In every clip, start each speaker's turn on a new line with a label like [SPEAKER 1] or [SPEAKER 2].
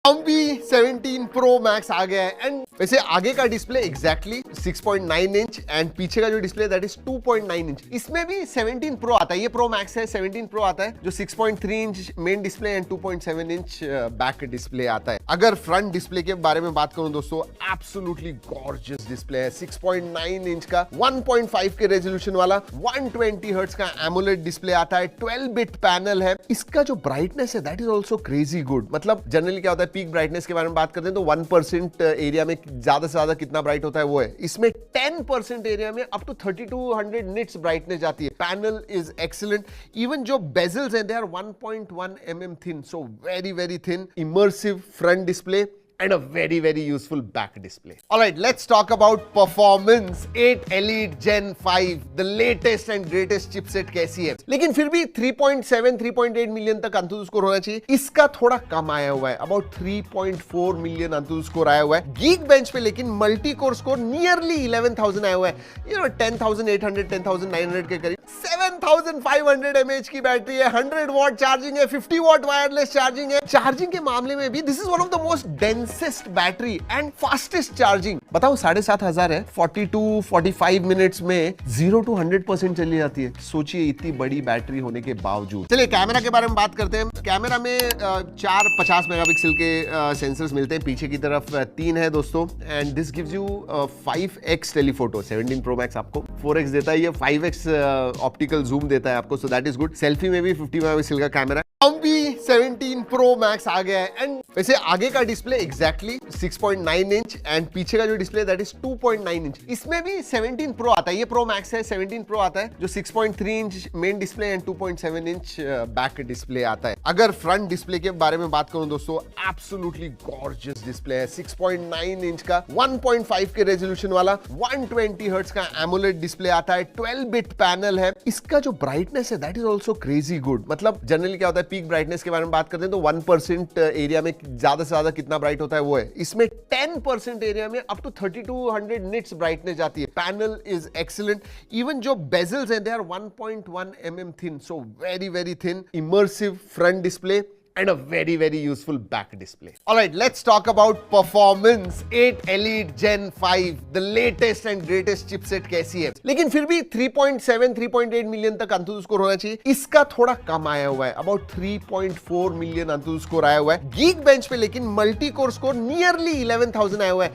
[SPEAKER 1] हम भी 17 Pro Max आ गया है एंड वैसे आगे का डिस्प्ले एग्जैक्टली 6.9 इंच एंड पीछे का जो डिस्प्ले दैट इज 2.9 इंच। इसमें भी 17 Pro आता है, ये Pro Max है, 17 Pro आता है जो 6.3 inch main display and 2.7 inch back display आता है। अगर फ्रंट डिस्प्ले के बारे में बात करूं दोस्तों, एब्सोल्युटली गॉर्जियस डिस्प्ले है। 6.9 इंच का 1.5 के रेजोल्यूशन वाला 120 हर्ट्ज का एमोलेड डिस्प्ले आता है, 12 बिट पैनल है। इसका जो ब्राइटनेस है that is also crazy good. मतलब जनरली क्या होता है, पीक ब्राइटनेस के बारे में बात करते हैं तो 1% एरिया में ज्यादा से ज्यादा कितना ब्राइट होता है वो है। इसमें 10% एरिया में अप टू 3200 निट्स ब्राइटनेस जाती है। Panel is excellent. इवन जो बेजल्स हैं they are 1.1 mm thin, so very very thin. Immersive front display and a very useful back display. Alright, let's talk about performance. 8 Elite Gen 5, the latest and greatest chipset कैसी है। लेकिन फिर भी 3.7 3.8 million तक अंतुतु score होना चाहिए। इसका थोड़ा कम आया हुआ है, अबाउट 3.4 मिलियन अंतुतु स्कोर आया हुआ है। गीक बेंच पे लेकिन मल्टी कोर स्कोर नियरली 11,000 आया हुआ है, 10,800 10,900 के करीब। 7,500 mAh की बैटरी है, 100 वॉट चार्जिंग है, 50 वॉट वायरलेस चार्जिंग है। चार्जिंग के मामले में भी this is one of the most densest battery and fastest charging. बताओ 7,500 है, 42-45 मिनट्स में 0 to 100% चली जाती है। सोचिए इतनी बड़ी बैटरी होने के बावजूद। चलिए कैमरा के बारे में बात करते हैं। कैमरा में 4 50 मेगापिक्सल के सेंसर्स मिलते हैं, पीछे की तरफ 3 है दोस्तों and this gives you 5x telephoto. 17 Pro Max आपको 4x देता है, ये 5x ऑप्टिकल जूम देता है आपको, so that is good. Selfie में भी 50 मेगापिक्सल का कैमरा। हम भी 17 Pro Max आ गया है एंड वैसे आगे का डिस्प्ले एग्जैक्टली 6.9 इंच एंड पीछे का जो डिस्प्ले दैट इज 2.9 इंच। इसमें भी 17 Pro आता है, ये Pro Max है, 17 Pro आता है जो 6.3 inch main display and 2.7 inch back display आता है। अगर फ्रंट डिस्प्ले के बारे में बात करूं दोस्तों, एब्सोल्युटली गॉर्जियस डिस्प्ले है। 6.9 इंच का 1.5 के रेजोल्यूशन वाला 120 हर्ट्ज का एमोलेड डिस्प्ले आता है, 12 बिट पैनल है। इसका जो ब्राइटनेस है that is also crazy good. मतलब जनरली क्या होता है, पीक ब्राइटनेस के बारे में बात करते हैं तो 1% एरिया में ज्यादा से ज्यादा कितना ब्राइट होता है वो है। इसमें 10% एरिया में अप टू 3200 निट्स ब्राइटनेस जाती है। Panel is excellent. इवन जो बेजल्स हैं they are 1.1 mm thin, so very very thin. Immersive front display and a very useful back display. Alright, let's talk about performance. 8 Elite Gen 5, the latest and greatest chipset कैसी है। लेकिन फिर भी 3.7 3.8 million तक अंतुतु score होना चाहिए। इसका थोड़ा कम आया हुआ है, अबाउट 3.4 मिलियन अंतुतु स्कोर आया हुआ है। गीक बेंच पे लेकिन मल्टी कोर स्कोर नियरली 11,000 आया हुआ है,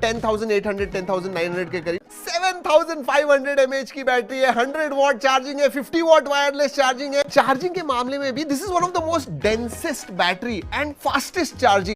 [SPEAKER 1] 10,800 10,900 के करीब। 7,500 mAh की बैटरी है, 100 वॉट चार्जिंग है, 50 वॉट वायरलेस चार्जिंग है। चार्जिंग के मामले में भी this is one of the most densest battery and fastest charging.